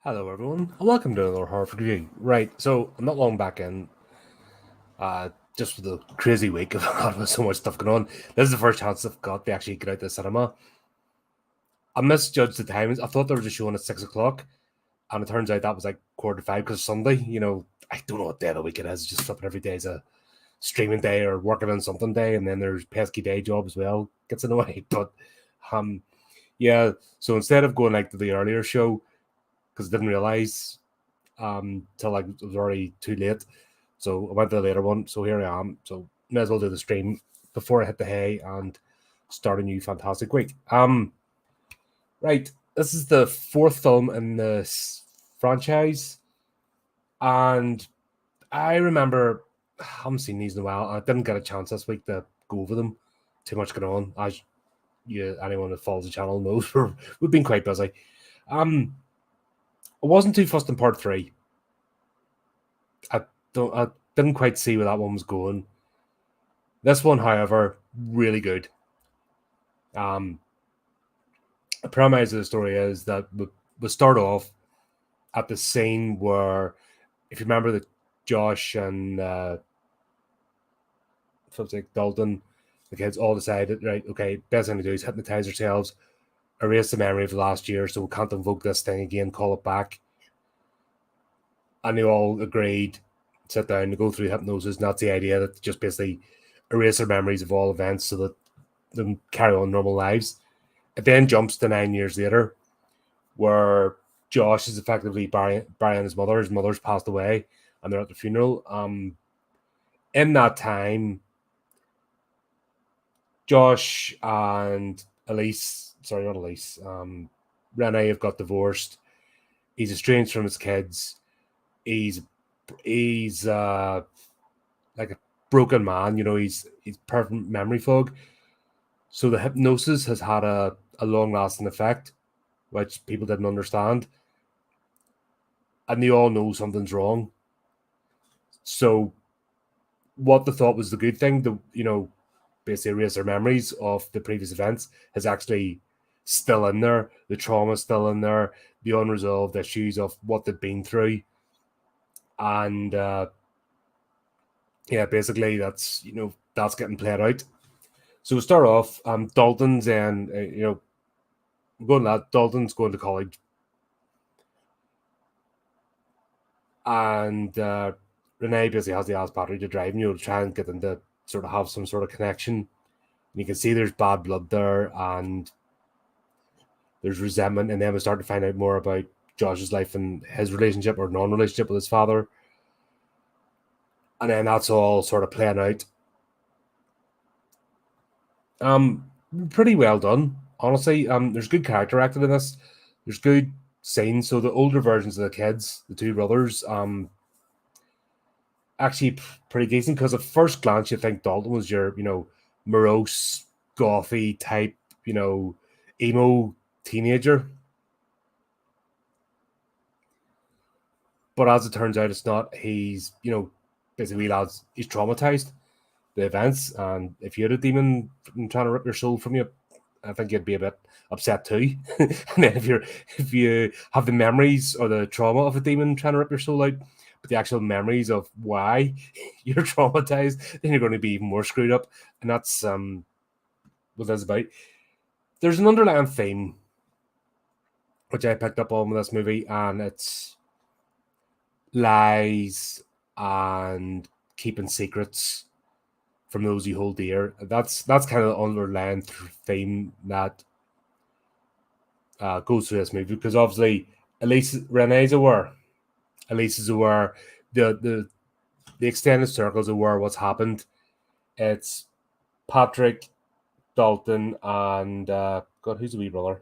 Hello, everyone, and welcome to another horrific review. Right, so I'm not long back in, just with the crazy week of having so much stuff going on. This is the first chance I've got to actually get out to the cinema. I misjudged the times. I thought they were just showing at 6 o'clock, and it turns out that was like 4:45 because Sunday. I don't know what day of the week it is. Just flipping every day is a streaming day or working on something day, and then there's pesky day job as well. Gets annoying, but um, yeah. So instead of going like to the earlier show, because I didn't realize till like it was already too late. So I went to the later one. So here I am. So may as well do the stream before I hit the hay and start a new fantastic week. Right. This is the fourth film in the franchise, and I remember I haven't seen these in a while. I didn't get a chance this week to go over them. Too much going on, as anyone that follows the channel knows. We've been quite busy. I wasn't too fussed in part three. I didn't quite see where that one was going. This one, however, really good. The premise of the story is that we start off at the scene where, if you remember, that Josh and like Dalton, the kids all decided, right, okay, best thing to do is hypnotize ourselves, erase the memory of last year, so we can't invoke this thing again, call it back. And they all agreed, sit down to go through hypnosis, and that's the idea, that just basically erase their memories of all events so that they can carry on normal lives. It then jumps to 9 years later, where Josh is effectively burying his mother. His mother's passed away, and they're at the funeral. In that time, Josh and not Elise, Renee have got divorced. He's estranged from his kids. He's like a broken man. He's perfect memory fog. So the hypnosis has had a long lasting effect, which people didn't understand. And they all know something's wrong. So what they thought was the good thing, basically erase their memories of the previous events, is actually still in there. The trauma's still in there, the unresolved issues of what they've been through. And basically that's getting played out. So we start off, Dalton's and Dalton's going to college, and Renee basically has the ass battery to drive, to try and get them to sort of have some sort of connection. And you can see there's bad blood there, and there's resentment, and then we start to find out more about Josh's life and his relationship or non-relationship with his father. And then that's all sort of playing out. Pretty well done, honestly. There's good character acting in this. There's good scenes. So the older versions of the kids, the two brothers, actually pretty decent, because at first glance you think Dalton was your, morose, gothy type, emo teenager. But as it turns out, it's not. He's, basically, lads, he's traumatized the events, and if you had a demon trying to rip your soul from you, I think you'd be a bit upset too. And then if you have the memories or the trauma of a demon trying to rip your soul out, but the actual memories of why you're traumatized, then you're going to be even more screwed up. And that's what that's about. There's an underlying theme which I picked up on with this movie, and it's lies and keeping secrets from those you hold dear. That's kind of the underlying theme that goes through this movie, because obviously Renee's aware, Elise is aware, the extended circles aware what's happened. It's Patrick, Dalton, and God, who's the wee brother?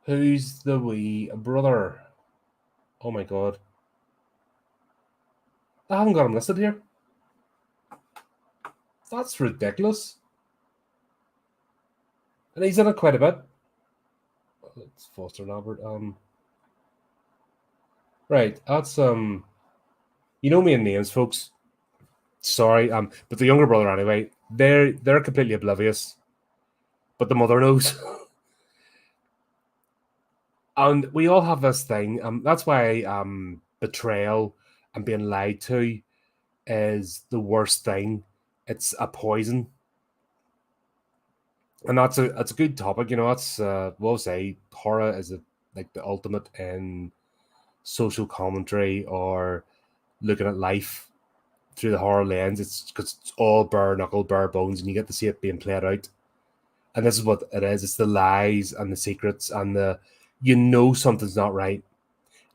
Who's the wee brother? Oh my God, I haven't got him listed here. That's ridiculous. And he's in it quite a bit. It's Foster Lambert. Right, that's you know me in names, folks. Sorry, but the younger brother anyway. They're completely oblivious, but the mother knows. And we all have this thing. That's why betrayal and being lied to is the worst thing. It's a poison, and that's a good topic. That's we'll say horror is like the ultimate in social commentary or looking at life through the horror lens. It's because it's all bare knuckle, bare bones, and you get to see it being played out. And this is what it is. It's the lies and the secrets and something's not right,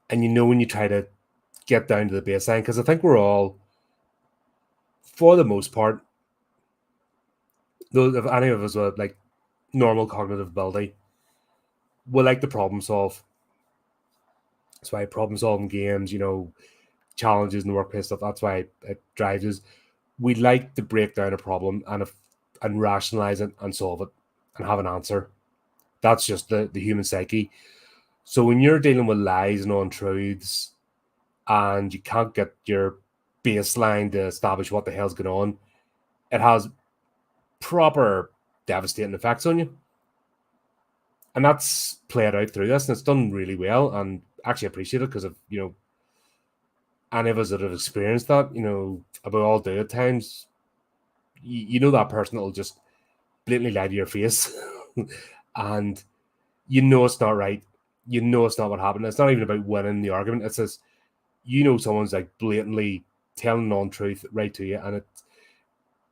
and when you try to get down to the baseline, because I think we're all, for the most part, though if any of us with like normal cognitive ability, we like to problem solve. That's why problem solving games, challenges in the workplace stuff. That's why it drives us. We like to break down a problem and rationalize it and solve it and have an answer. That's just the human psyche. So when you're dealing with lies and untruths, and you can't get your baseline to establish what the hell's going on, it has proper devastating effects on you. And that's played out through this, and it's done really well, and actually appreciate it because of, any of us that have experienced that, about all do at times, that person that will just blatantly lie to your face and it's not right. It's not what happened. It's not even about winning the argument. It's just, someone's like blatantly telling an untruth right to you, and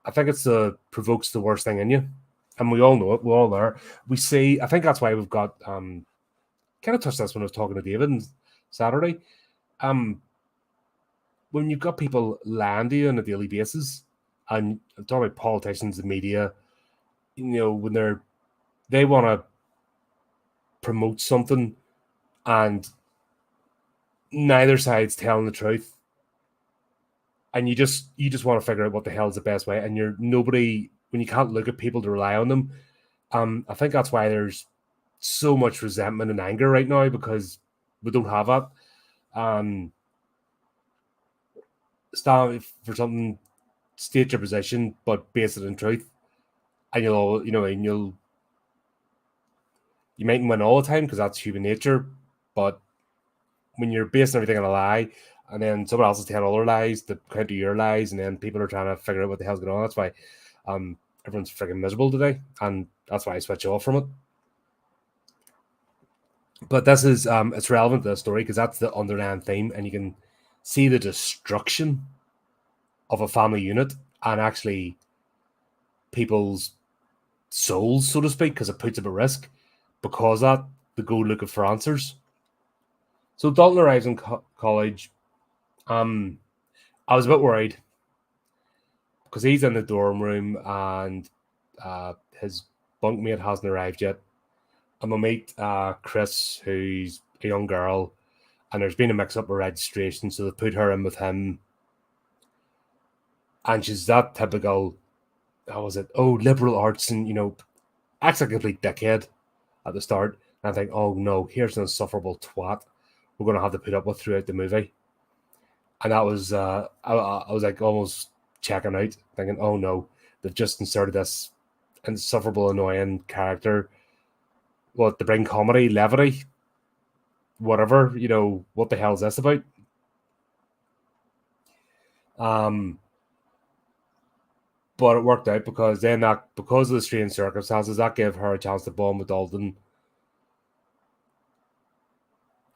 I think it's provokes the worst thing in you, and we all know it. We're all there. We see. I think that's why we've got kind of touched this when I was talking to David on Saturday. When you've got people lying to you on a daily basis, and I'm talking about politicians, the media, when they want to promote something, and neither side's telling the truth, and you just want to figure out what the hell is the best way, and nobody, when you can't look at people to rely on them. I think that's why there's so much resentment and anger right now, because we don't have that. Stand for something, state your position, but base it in truth, and you mightn't win all the time because that's human nature, but when you're basing everything on a lie, and then someone else is telling other lies to counter your lies, and then people are trying to figure out what the hell's going on. That's why everyone's freaking miserable today, and that's why I switch off from it. But this is it's relevant to the story because that's the underlying theme, and you can see the destruction of a family unit and actually people's souls, so to speak, because it puts them at risk. Because that, they go looking for answers. So Dalton arrives in college. I was a bit worried because he's in the dorm room and his bunkmate hasn't arrived yet. And we'll meet Chris, who's a young girl, and there's been a mix-up with registration, so they put her in with him. And she's that typical, liberal arts, and, acts like a complete dickhead at the start. And I think, oh no, here's an insufferable twat we're going to have to put up with throughout the movie. And that was, I was like almost checking out, thinking, oh no, they've just inserted this insufferable, annoying character. What, to bring comedy, levity, whatever, what the hell is this about? But it worked out because because of the strange circumstances, that gave her a chance to bond with Dalton.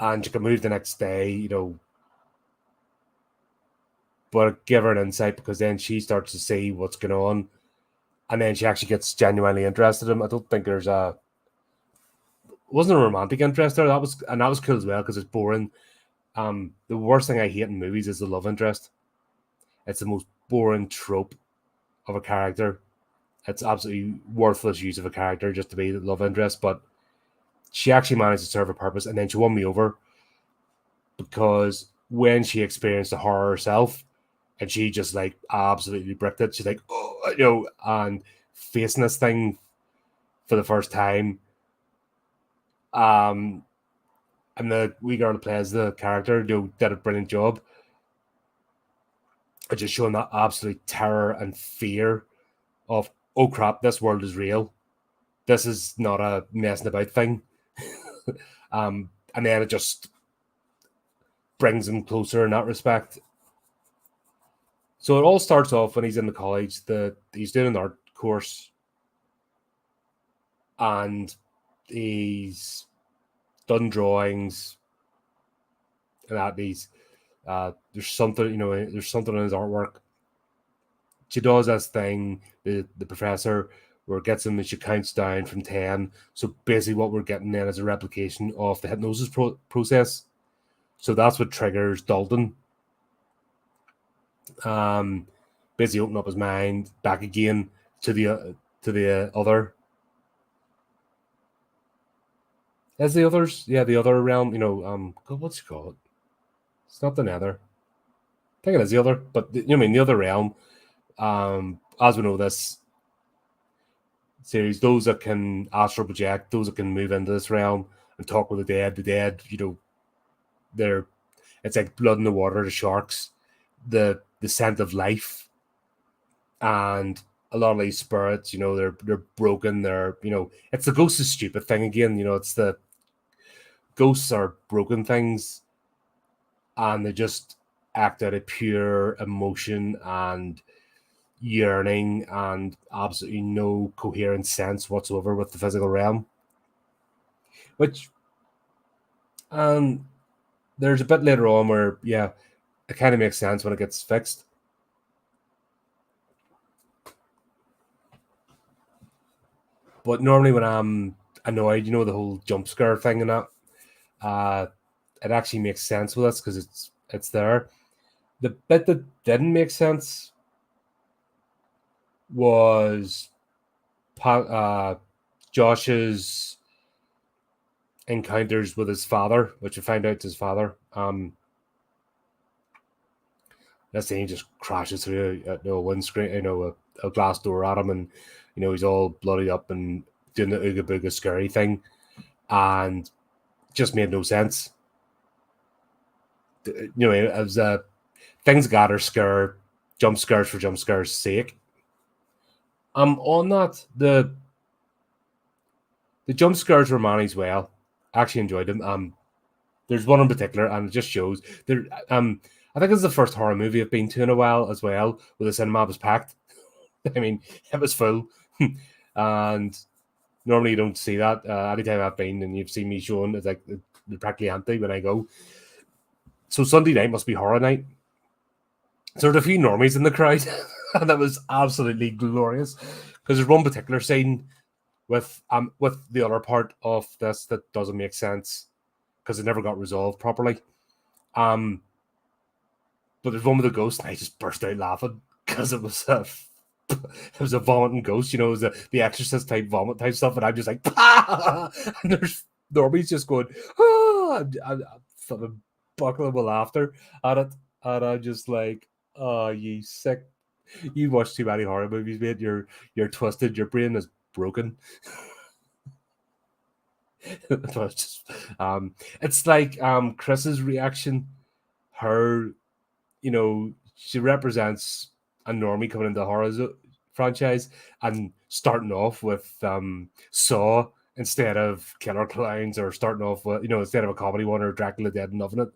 And she could move the next day, but it gave her an insight because then she starts to see what's going on. And then she actually gets genuinely interested in him. I don't think wasn't a romantic interest there. That was cool as well because it's boring. The worst thing I hate in movies is the love interest. It's the most boring trope of a character. It's absolutely worthless use of a character just to be the love interest. But she actually managed to serve a purpose, and then she won me over because when she experienced the horror herself, and she just like absolutely bricked it. She's like, oh, and facing this thing for the first time. And the wee girl that plays the character, did a brilliant job. Just showing that absolute terror and fear of, oh crap, this world is real. This is not a messing about thing. and then it just brings him closer in that respect. So it all starts off when he's in the college. He's doing an art course, and he's done drawings, and that there's something, there's something in his artwork. She does this thing, the professor, where it gets him and she counts down from 10. So basically what we're getting then is a replication of the hypnosis process. So that's what triggers Dalton. Basically open up his mind back again to the other. As the others, the other realm, what's it called? It's not the nether. I think it is the other, but the other realm. As we know, this series, those that can astral project, those that can move into this realm and talk with the dead, it's like blood in the water, the sharks, the scent of life, and a lot of these spirits, they're broken. They're it's the ghost is stupid thing again. It's the ghosts are broken things, and they just act out of pure emotion and yearning and absolutely no coherent sense whatsoever with the physical realm. Which, there's a bit later on where, it kind of makes sense when it gets fixed. But normally when I'm annoyed, the whole jump scare thing and that, it actually makes sense with us because it's there. The bit that didn't make sense was Josh's encounters with his father, which we find out is his father. That scene just crashes through a windscreen, a glass door at him, and he's all bloody up and doing the ooga booga scary thing, and just made no sense. It was things got her scared, jump scares for jump scares' sake. On that, the jump scares were managed well. I actually enjoyed them. There's one in particular, and it just shows there. I think it's the first horror movie I've been to in a while as well, where the cinema was packed. I mean, it was full, and normally you don't see that. Anytime I've been and you've seen me showing, it's like they're practically empty when I go. So Sunday night must be horror night. So there's a few normies in the crowd, and that was absolutely glorious. Because there's one particular scene with the other part of this that doesn't make sense because it never got resolved properly. But there's one with a ghost, and I just burst out laughing because it was a vomiting ghost, it was the Exorcist type vomit type stuff, and I'm just like, ah! And there's Norby's just going, ah! I'm fucking buckling with laughter at it, and I'm just like, oh, you sick! You watch too many horror movies, mate. You're twisted. Your brain is broken. It's like Chris's reaction. Her, she represents a normie coming into the horror franchise and starting off with Saw instead of Killer Clowns, or starting off with, instead of a comedy one or Dracula Dead and Loving It.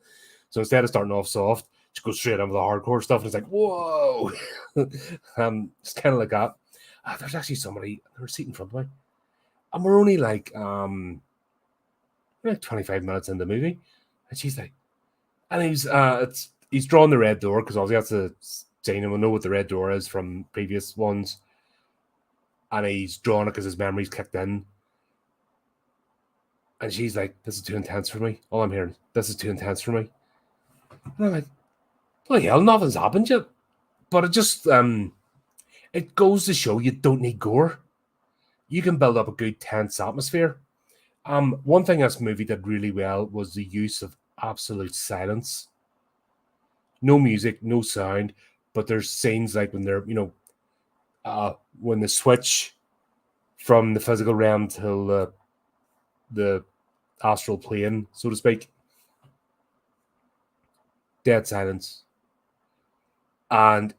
So instead of starting off soft, she goes straight into the hardcore stuff, and it's like, whoa. It's kind of like that. There's actually somebody, they're sitting in front of me, and we're only like 25 minutes in the movie, and she's like, and he's drawn the red door because obviously that's a scene, and we'll know what the red door is from previous ones, and he's drawn it because his memory's kicked in, and she's like, this is too intense for me. All I'm hearing, this is too intense for me. And I'm like, bloody hell, nothing's happened yet. But it just it goes to show you don't need gore. You can build up a good tense atmosphere. One thing this movie did really well was the use of absolute silence. No music, no sound, but there's scenes like when they're, when the switch from the physical realm to the astral plane, so to speak, dead silence. And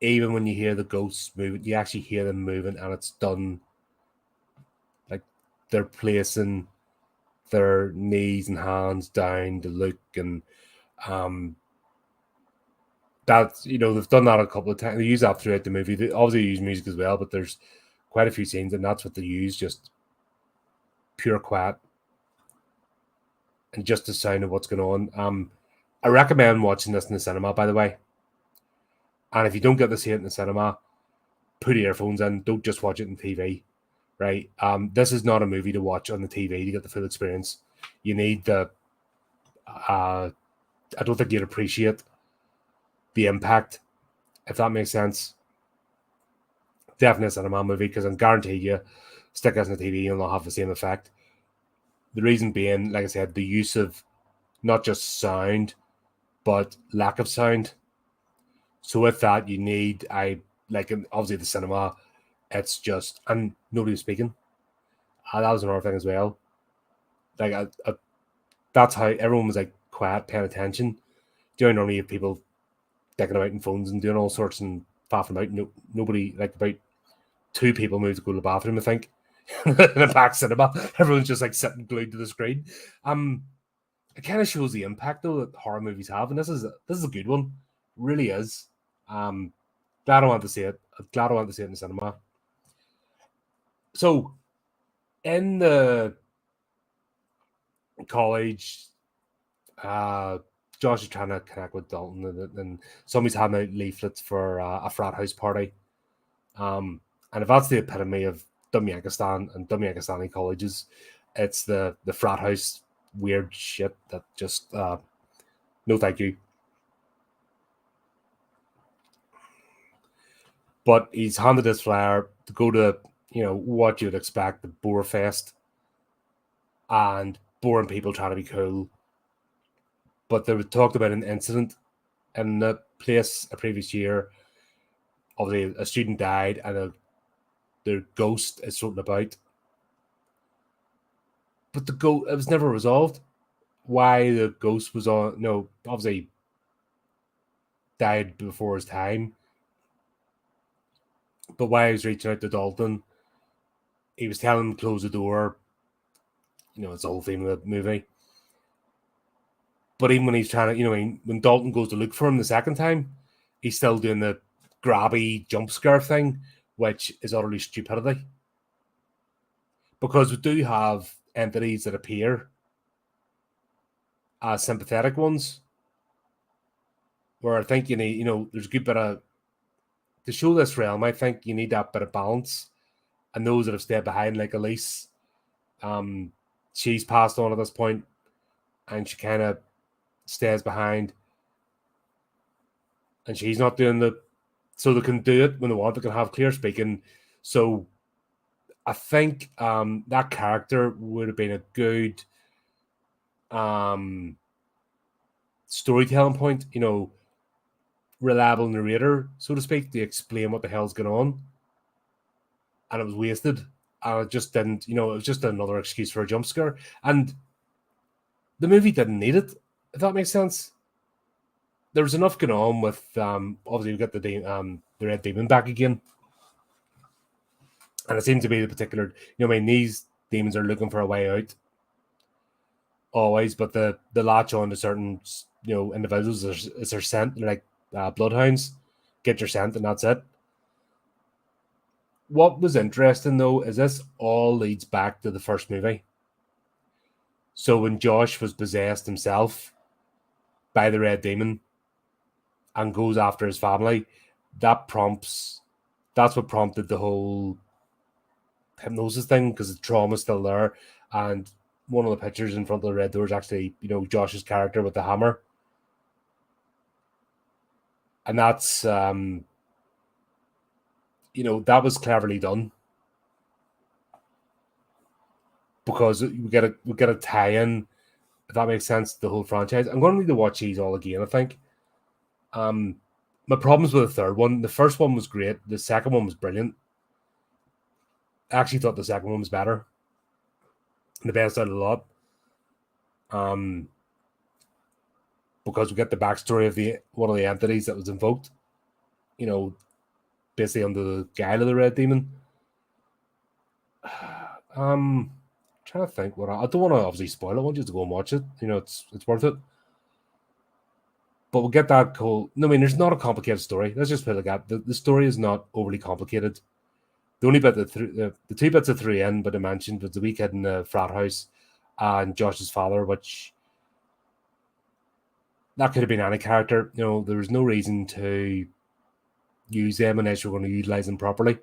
even when you hear the ghosts moving, you actually hear them moving, and it's done like they're placing their knees and hands down to look, and that's, they've done that a couple of times. They use that throughout the movie. They obviously use music as well, but there's quite a few scenes, and that's what they use, just pure quiet and just the sound of what's going on. I recommend watching this in the cinema, by the way. And if you don't get to see it in the cinema, put earphones in. Don't just watch it on TV, right? This is not a movie to watch on the TV to get the full experience. You need the. I don't think you'd appreciate the impact, if that makes sense. Definitely a cinema movie, because I guarantee you, stick this on the TV and they'll have the same effect. The reason being, like I said, the use of not just sound, but lack of sound. So with that, you need, obviously the cinema, it's just, and nobody was speaking. That was another thing as well. Like, that's how everyone was like quiet, paying attention. Do you know, normally you have people dicking about in phones and doing all sorts and faffing about? Nobody, like about 2 people moved to go to the bathroom, I think, in a packed cinema. Everyone's just like sitting glued to the screen. It kind of shows the impact though that horror movies have, and this is a good one. It really is. Glad I want to see it. Glad I want to see it in the cinema. So, in the college, Josh is trying to connect with Dalton, and somebody's handing out leaflets for a frat house party. And if that's the epitome of Dumyankistan and Dumyankistani colleges, it's the frat house weird shit that just no thank you. But he's handed this flyer to go to, what you'd expect, the Boar Fest, and boring people trying to be cool. But they talked about an incident in the place a previous year. Obviously, a student died, and their ghost is floating about. But it was never resolved. Why the ghost was obviously died before his time. But why he was reaching out to Dalton, he was telling him to close the door. It's the whole theme of the movie. But even when he's trying to, when Dalton goes to look for him the second time, he's still doing the grabby jump scare thing, which is utterly stupidity. Because we do have entities that appear as sympathetic ones, where I think you need, there's a good bit of, to show this realm, I think you need that bit of balance. And those that have stayed behind, like Elise, she's passed on at this point, and she kind of stays behind, and she's not doing so they can do it when they want. They can have clear speaking. So I think that character would have been a good storytelling point, reliable narrator, so to speak, to explain what the hell's going on. And it was wasted. And it just didn't, it was just another excuse for a jump scare. And the movie didn't need it, if that makes sense. There was enough going on with, obviously, we got the Red Demon back again. And it seemed to be the particular, these demons are looking for a way out. Always, but the latch on to certain, individuals is their scent. They're like bloodhounds. Get your scent, and that's it. What was interesting, though, is this all leads back to the first movie. So when Josh was possessed himself by the Red Demon and goes after his family, that's what prompted the whole hypnosis thing, because the trauma's still there. And one of the pictures in front of the Red Door is actually, Josh's character with the hammer. And that's, that was cleverly done. Because we get a tie-in, if that makes sense, the whole franchise. I'm going to need to watch these all again, I think. My problems with the third one, the first one was great. The second one was brilliant. I actually thought the second one was better. The best out of the lot. Because we get the backstory of one of the entities that was invoked. Basically under the guile of the Red Demon. trying to think what I don't want to obviously spoil it. I want you to go and watch it. You know, it's worth it. But we'll get that cool. No, I mean, there's not a complicated story. Let's just put it like that. The story is not overly complicated. The only bit the two bits of three in, but I mentioned was the wee kid in the frat house and Josh's father, which that could have been any character. You know, there was no reason to use them unless you're going to utilize them properly.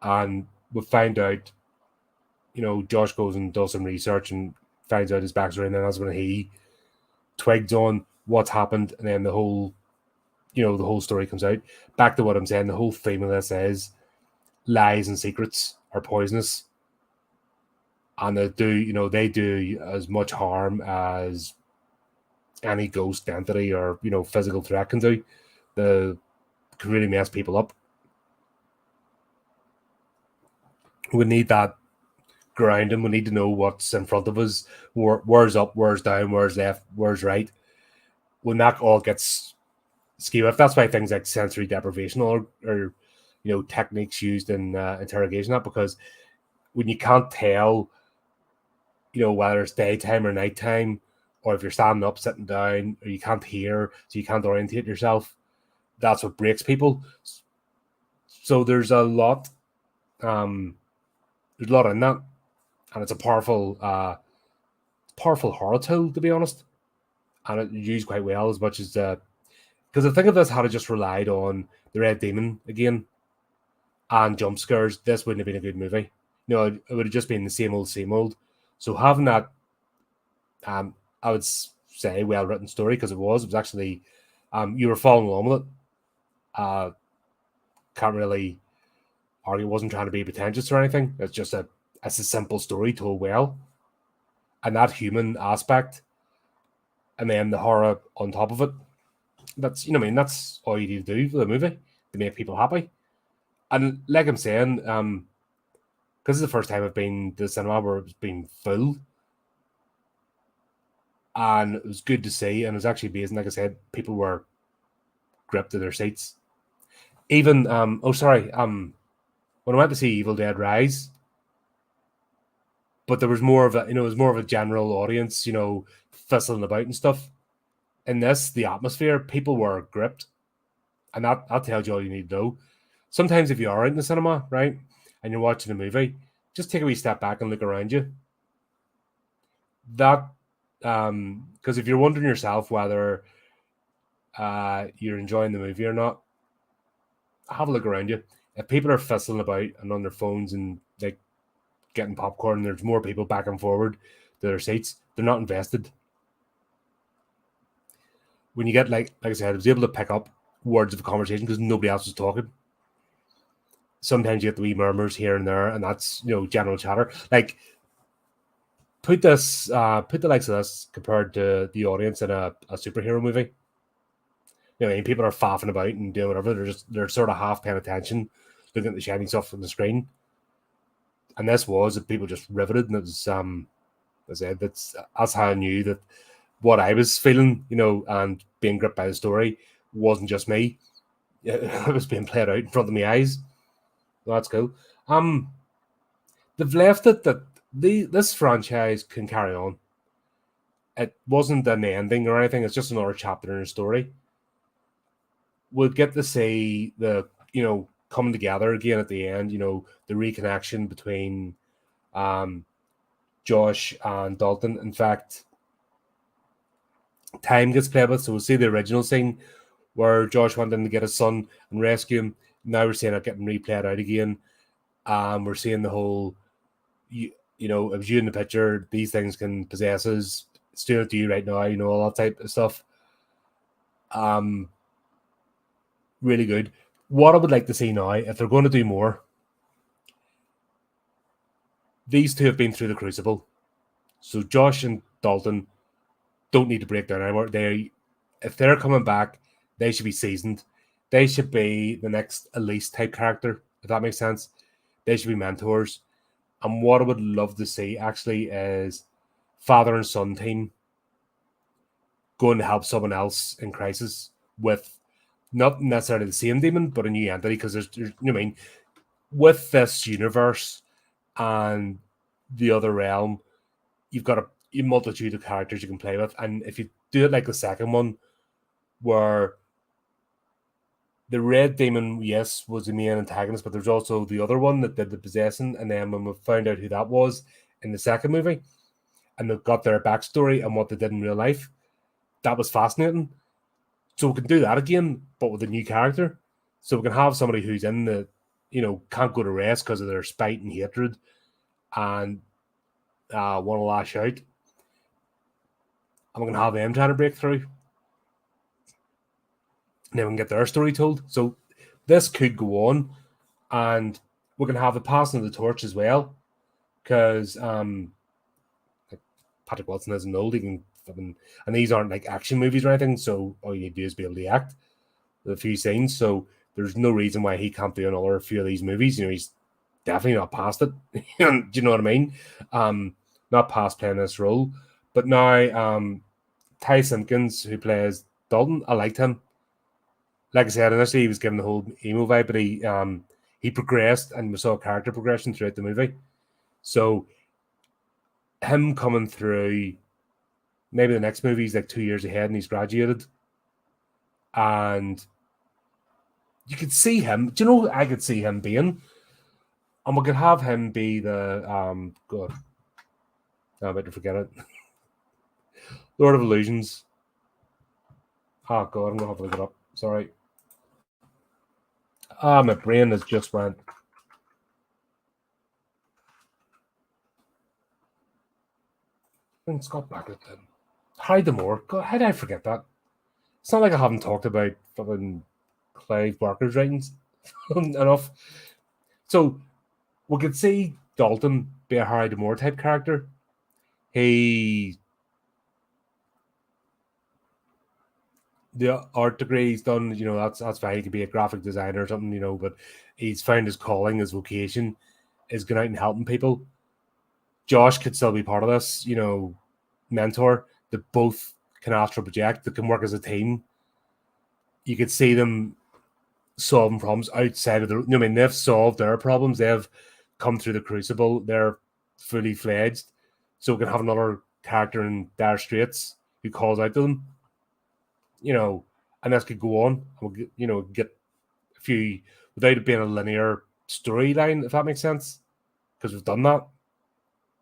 And we find out, you know, Josh goes and does some research and finds out his backstory, and then that's when he twigs on what's happened, and then the whole story comes out. Back to what I'm saying, the whole theme of this is lies and secrets are poisonous, and they do as much harm as any ghost entity or physical threat can do. They can really mess people up. We need that grounding. We need to know what's in front of us, where's up, where's down, where's left, where's right. When that all gets skewed, that's why things like sensory deprivation or techniques used in interrogation, that because when you can't tell, whether it's daytime or nighttime, or if you're standing up, sitting down, or you can't hear, so you can't orientate yourself, that's what breaks people. So there's a lot in that, and it's a powerful horror tool, to be honest, and it's used quite well, as much as because I think if this had just relied on the Red Demon again and jump scares, this wouldn't have been a good movie. It would have just been the same old. So having that, I would say, well written story, because it was actually you were following along with it. Can't really argue. It wasn't trying to be pretentious or anything. It's just a simple story told well, and that human aspect, and then the horror on top of it. That's that's all you need to do for the movie to make people happy. And like I'm saying, because it's the first time I've been to the cinema where it's been full, and it was good to see, and it was actually amazing. Like I said, people were gripped to their seats. Even when I went to see Evil Dead Rise, but there was more of it was more of a general audience, fizzling about and stuff. In this, the atmosphere, people were gripped, and that tells you all you need to know. Sometimes if you are in the cinema, right, and you're watching a movie, just take a wee step back and look around you. That, because if you're wondering yourself whether you're enjoying the movie or not, have a look around you. If people are fizzling about and on their phones and like getting popcorn, and there's more people back and forward to their seats, they're not invested. When you get like I said, I was able to pick up words of a conversation because nobody else was talking. Sometimes you get the wee murmurs here and there, and that's general chatter. Like put the likes of this compared to the audience in a superhero movie. People are faffing about and doing whatever. They're sort of half paying attention, looking at the shiny stuff on the screen. And this was people just riveted, and it was I said that's how I knew that what I was feeling, and being gripped by the story wasn't just me. It was being played out in front of my eyes. Well, that's cool. They've left it that this franchise can carry on. It wasn't an ending or anything. It's just another chapter in a story. We'll get to see the coming together again at the end. The reconnection between Josh and Dalton. In fact, time gets played with, so we'll see the original scene where Josh went in to get his son and rescue him. Now we're seeing it getting replayed out again. We're seeing the whole, it was you in the picture, these things can possess us, it's doing it to you right now, all that type of stuff. Really good. What I would like to see now, if they're going to do more, these two have been through the crucible. So Josh and Dalton don't need to break down anymore. If they're coming back, they should be seasoned. They should be the next Elise type character, if that makes sense. They should be mentors. And what I would love to see actually is father and son team going to help someone else in crisis with not necessarily the same demon, but a new entity. Because there's with this universe and the other realm, you've got a multitude of characters you can play with, and if you do it like the second one, where the Red Demon, yes, was the main antagonist, but there's also the other one that did the possessing, and then when we found out who that was in the second movie, and they got their backstory and what they did in real life, that was fascinating. So we can do that again, but with a new character. So we can have somebody who's in the, can't go to rest because of their spite and hatred, and want to lash out. And we can have them trying to break through. And then we can get their story told. So this could go on, and we can have the passing of the torch as well, because like Patrick Wilson isn't old. He can, and these aren't like action movies or anything. So all you do is be able to act with a few scenes. So there's no reason why he can't do another few of these movies. He's definitely not past it. Do you know what I mean? Not past playing this role. But now, Ty Simpkins, who plays Dalton, I liked him. Like I said, initially he was given the whole emo vibe, but he progressed, and we saw character progression throughout the movie. So him coming through, maybe the next movie he's like 2 years ahead and he's graduated. And you could see him. Do you know who I could see him being? And we could have him be the God. I'm about to forget it. Lord of Illusions. Oh God, I'm gonna have to look it up. Sorry. My brain has just went. Scott Bakula then. Harry D'Amour. God, how did I forget that? It's not like I haven't talked about fucking Clive Barker's writings enough. So we could see Dalton be a Harry D'Amour type character. The art degree he's done, that's fine. He could be a graphic designer or something, but he's found his calling, his vocation is going out and helping people. Josh could still be part of this, mentor that both can astral project, that can work as a team. You could see them solving problems outside of they've solved their problems. They've come through the crucible. They're fully fledged. So we can have another character in Dire Straits who calls out to them, and this could go on. We'll get a few without it being a linear storyline, if that makes sense, because we've done that.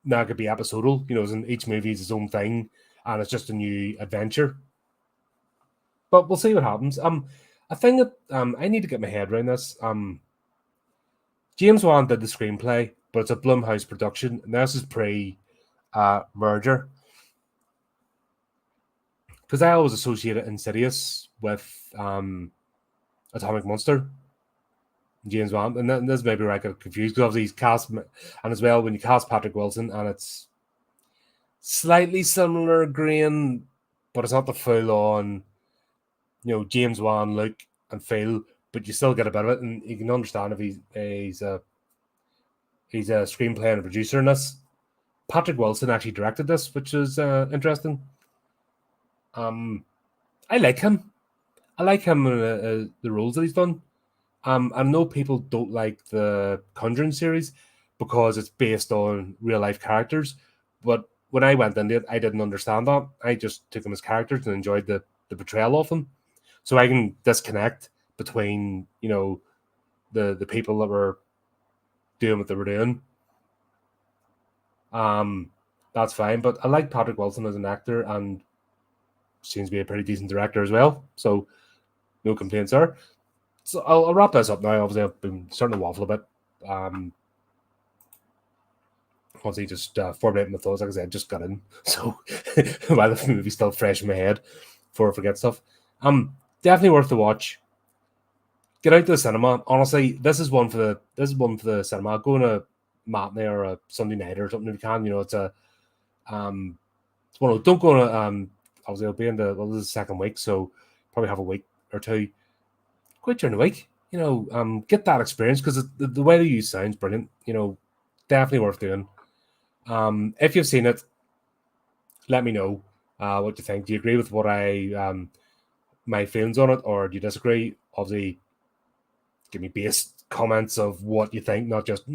Now it could be episodal, in each movie is its own thing, and it's just a new adventure. But we'll see what happens. I think that I need to get my head around this. James Wan did the screenplay, but it's a Blumhouse production, and this is pre-merger. Because I always associated Insidious with Atomic Monster, James Wan, and this may be where I got confused, because obviously he's cast, and as well when you cast Patrick Wilson, and it's slightly similar grain, but it's not the full-on, James Wan look and feel, but you still get a bit of it, and you can understand if he's a screenplay and a producer in this. Patrick Wilson actually directed this, which is interesting. I like him. I like him in the roles that he's done. I know people don't like the Conjuring series because it's based on real life characters, but when I went into it, I didn't understand that. I just took them as characters and enjoyed the portrayal of them. So I can disconnect between, the people that were doing what they were doing. That's fine. But I like Patrick Wilson as an actor, and seems to be a pretty decent director as well. So no complaints there. So I'll wrap this up now. Obviously, I've been starting to waffle a bit. Obviously, just formulating my thoughts. Like I said, just got in. So while the movie's still fresh in my head before I forget stuff. Definitely worth the watch. Get out to the cinema. Honestly, this is one for the cinema. Go on a matinee or a Sunday night or something if you can. It's a it's one of, don't go on a obviously it'll be in this is the second week, so probably have a week or two. Go out during the week. Get that experience, because the way they use sound's brilliant. Definitely worth doing. If you've seen it, let me know what you think. Do you agree with what my feelings on it, or do you disagree? Obviously, give me base comments of what you think, not just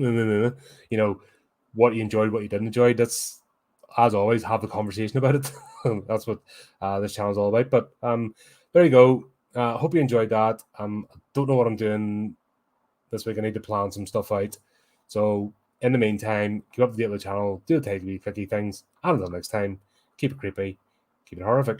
what you enjoyed, what you didn't enjoy. That's, as always, have the conversation about it. That's what this channel is all about. But there you go. Hope you enjoyed that. I don't know what I'm doing this week. I need to plan some stuff out. So in the meantime, keep up to date with the channel, do the tidy, clicky things, and until next time, keep it creepy, keep it horrific.